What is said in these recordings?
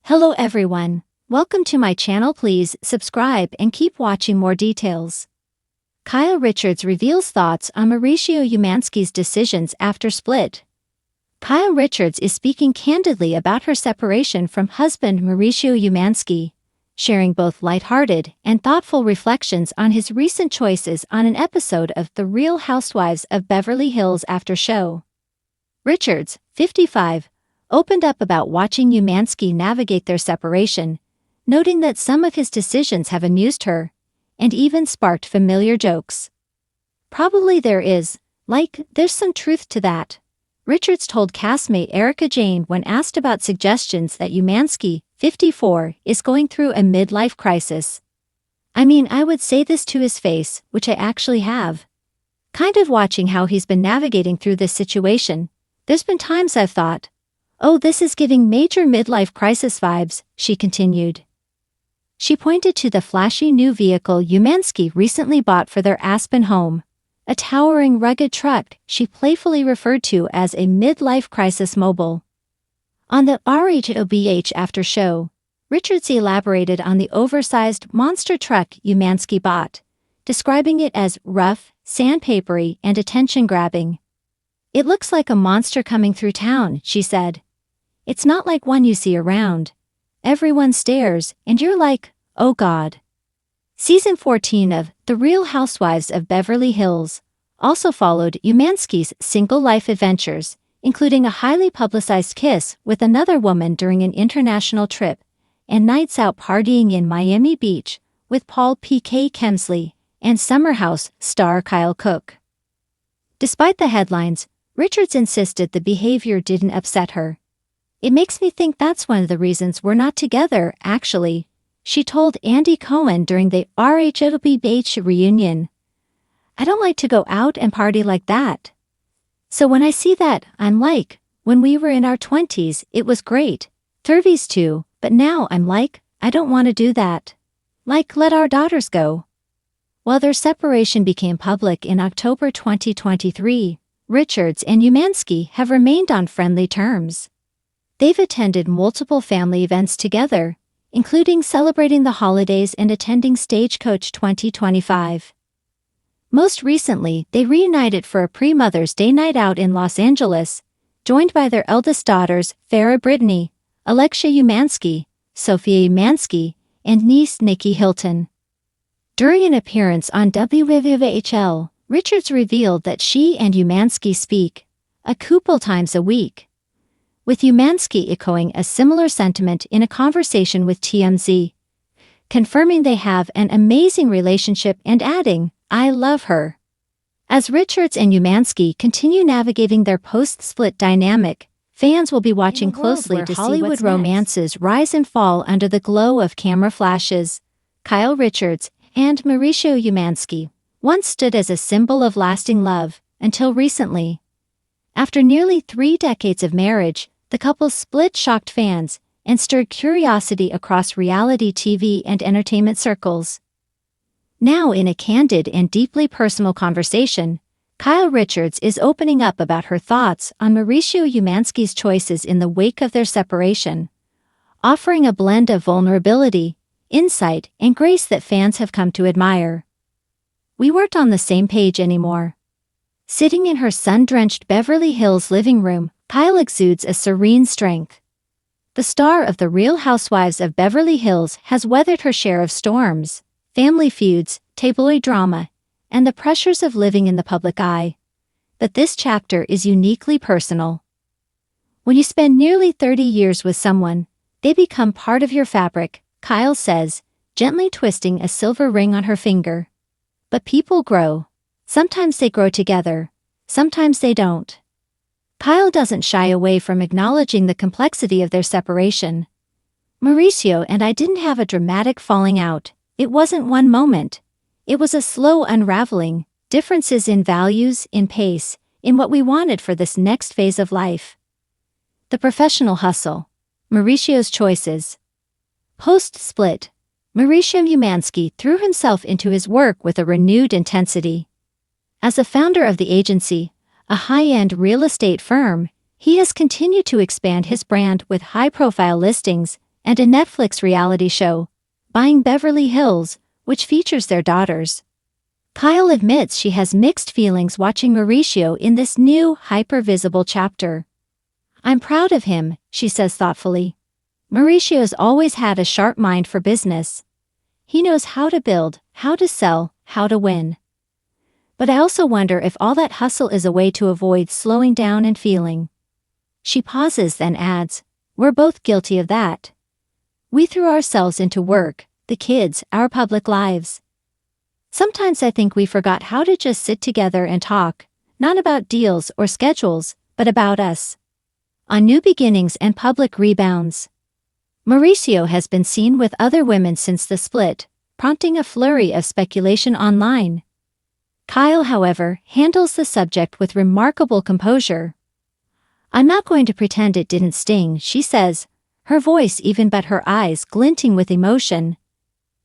Hello everyone, welcome to my channel. Please subscribe and keep watching more details. Kyle Richards reveals thoughts on Mauricio Umansky's decisions after split. Kyle Richards is speaking candidly about her separation from husband Mauricio Umansky, sharing both lighthearted and thoughtful reflections on his recent choices on an episode of The Real Housewives of Beverly Hills after show. Richards, 55, opened up about watching Umansky navigate their separation, noting that some of his decisions have amused her, and even sparked familiar jokes. Probably there's some truth to that, Richards told castmate Erica Jane when asked about suggestions that Umansky, 54, is going through a midlife crisis. I mean, I would say this to his face, which I actually have. Kind of watching how he's been navigating through this situation, there's been times I've thought, oh, this is giving major midlife crisis vibes, she continued. She pointed to the flashy new vehicle Umansky recently bought for their Aspen home, a towering rugged truck she playfully referred to as a midlife crisis mobile. On the RHOBH after show, Richards elaborated on the oversized monster truck Umansky bought, describing it as rough, sandpapery, and attention-grabbing. It looks like a monster coming through town, she said. It's not like one you see around. Everyone stares, and you're like, oh God. Season 14 of The Real Housewives of Beverly Hills also followed Umansky's single life adventures, including a highly publicized kiss with another woman during an international trip, and nights out partying in Miami Beach with Paul P.K. Kemsley and Summer House star Kyle Cook. Despite the headlines, Richards insisted the behavior didn't upset her. It makes me think that's one of the reasons we're not together, actually, she told Andy Cohen during the RHOBH reunion. I don't like to go out and party like that. So when I see that, I'm like, when we were in our 20s, it was great, 30s too, but now I'm like, I don't want to do that. Like, let our daughters go. While their separation became public in October 2023, Richards and Umansky have remained on friendly terms. They've attended multiple family events together, including celebrating the holidays and attending Stagecoach 2025. Most recently, they reunited for a pre-Mother's Day night out in Los Angeles, joined by their eldest daughters, Farrah Brittany, Alexia Umansky, Sophia Umansky, and niece Nikki Hilton. During an appearance on WWHL, Richards revealed that she and Umansky speak a couple times a week, with Umansky echoing a similar sentiment in a conversation with TMZ, confirming they have an amazing relationship and adding, I love her. As Richards and Umansky continue navigating their post-split dynamic, fans will be watching closely to see Hollywood romances rise and fall under the glow of camera flashes. Kyle Richards and Mauricio Umansky once stood as a symbol of lasting love, until recently. After nearly 3 decades of marriage, the couple's split shocked fans and stirred curiosity across reality TV and entertainment circles. Now, in a candid and deeply personal conversation, Kyle Richards is opening up about her thoughts on Mauricio Umansky's choices in the wake of their separation, offering a blend of vulnerability, insight, and grace that fans have come to admire. We weren't on the same page anymore. Sitting in her sun-drenched Beverly Hills living room, Kyle exudes a serene strength. The star of The Real Housewives of Beverly Hills has weathered her share of storms, family feuds, tabloid drama, and the pressures of living in the public eye. But this chapter is uniquely personal. When you spend nearly 30 years with someone, they become part of your fabric, Kyle says, gently twisting a silver ring on her finger. But people grow. Sometimes they grow together, sometimes they don't. Kyle doesn't shy away from acknowledging the complexity of their separation. Mauricio and I didn't have a dramatic falling out. It wasn't one moment. It was a slow unraveling, differences in values, in pace, in what we wanted for this next phase of life. The professional hustle. Mauricio's choices. Post-split, Mauricio Umansky threw himself into his work with a renewed intensity. As a founder of the agency, a high-end real estate firm, he has continued to expand his brand with high-profile listings and a Netflix reality show, Buying Beverly Hills, which features their daughters. Kyle admits she has mixed feelings watching Mauricio in this new, hyper-visible chapter. "I'm proud of him," she says thoughtfully. "Mauricio's always had a sharp mind for business. He knows how to build, how to sell, how to win. But I also wonder if all that hustle is a way to avoid slowing down and feeling." She pauses, then adds, "We're both guilty of that. We threw ourselves into work, the kids, our public lives. Sometimes I think we forgot how to just sit together and talk, not about deals or schedules, but about us." On New Beginnings and Public Rebounds. Mauricio has been seen with other women since the split, prompting a flurry of speculation online. Kyle, however, handles the subject with remarkable composure. "I'm not going to pretend it didn't sting," she says, her voice even but her eyes glinting with emotion.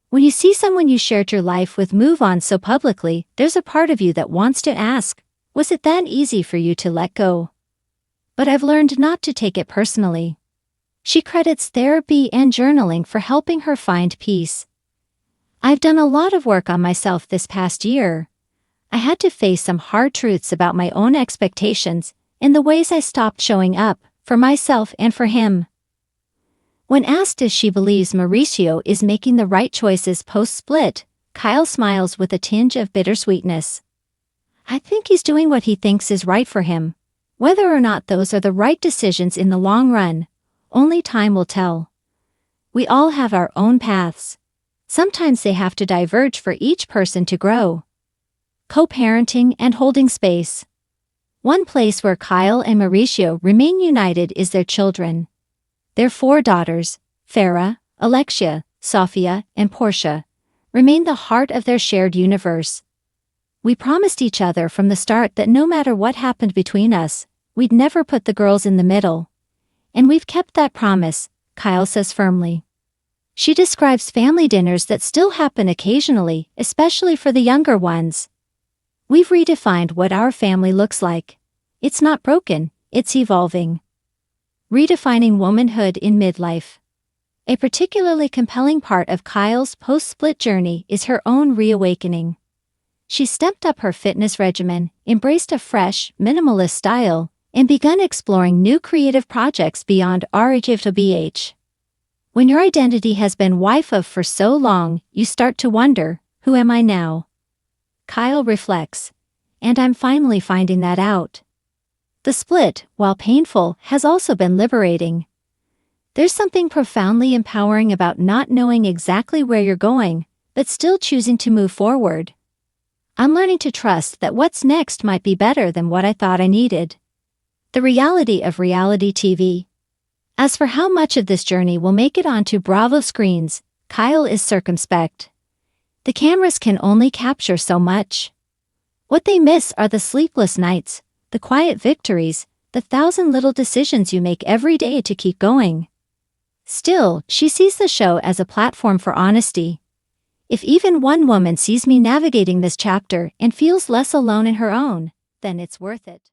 "When you see someone you shared your life with move on so publicly, there's a part of you that wants to ask, was it that easy for you to let go? But I've learned not to take it personally." She credits therapy and journaling for helping her find peace. "I've done a lot of work on myself this past year. I had to face some hard truths about my own expectations and the ways I stopped showing up for myself and for him." When asked if she believes Mauricio is making the right choices post-split, Kyle smiles with a tinge of bittersweetness. "I think he's doing what he thinks is right for him. Whether or not those are the right decisions in the long run, only time will tell. We all have our own paths. Sometimes they have to diverge for each person to grow." Co-parenting and holding space. One place where Kyle and Mauricio remain united is their children. Their 4 daughters, Farah, Alexia, Sophia, and Portia, remain the heart of their shared universe. "We promised each other from the start that no matter what happened between us, we'd never put the girls in the middle. And we've kept that promise," Kyle says firmly. She describes family dinners that still happen occasionally, especially for the younger ones. "We've redefined what our family looks like. It's not broken, it's evolving." Redefining womanhood in midlife. A particularly compelling part of Kyle's post-split journey is her own reawakening. She stepped up her fitness regimen, embraced a fresh, minimalist style, and begun exploring new creative projects beyond RH. When your identity has been wife of for so long, you start to wonder, who am I now? Kyle reflects, and I'm finally finding that out. The split, while painful, has also been liberating. There's something profoundly empowering about not knowing exactly where you're going, but still choosing to move forward. I'm learning to trust that what's next might be better than what I thought I needed. The reality of reality TV. As for how much of this journey will make it onto Bravo screens, Kyle is circumspect. The cameras can only capture so much. What they miss are the sleepless nights, the quiet victories, the 1,000 little decisions you make every day to keep going. Still, she sees the show as a platform for honesty. "If even one woman sees me navigating this chapter and feels less alone in her own, then it's worth it."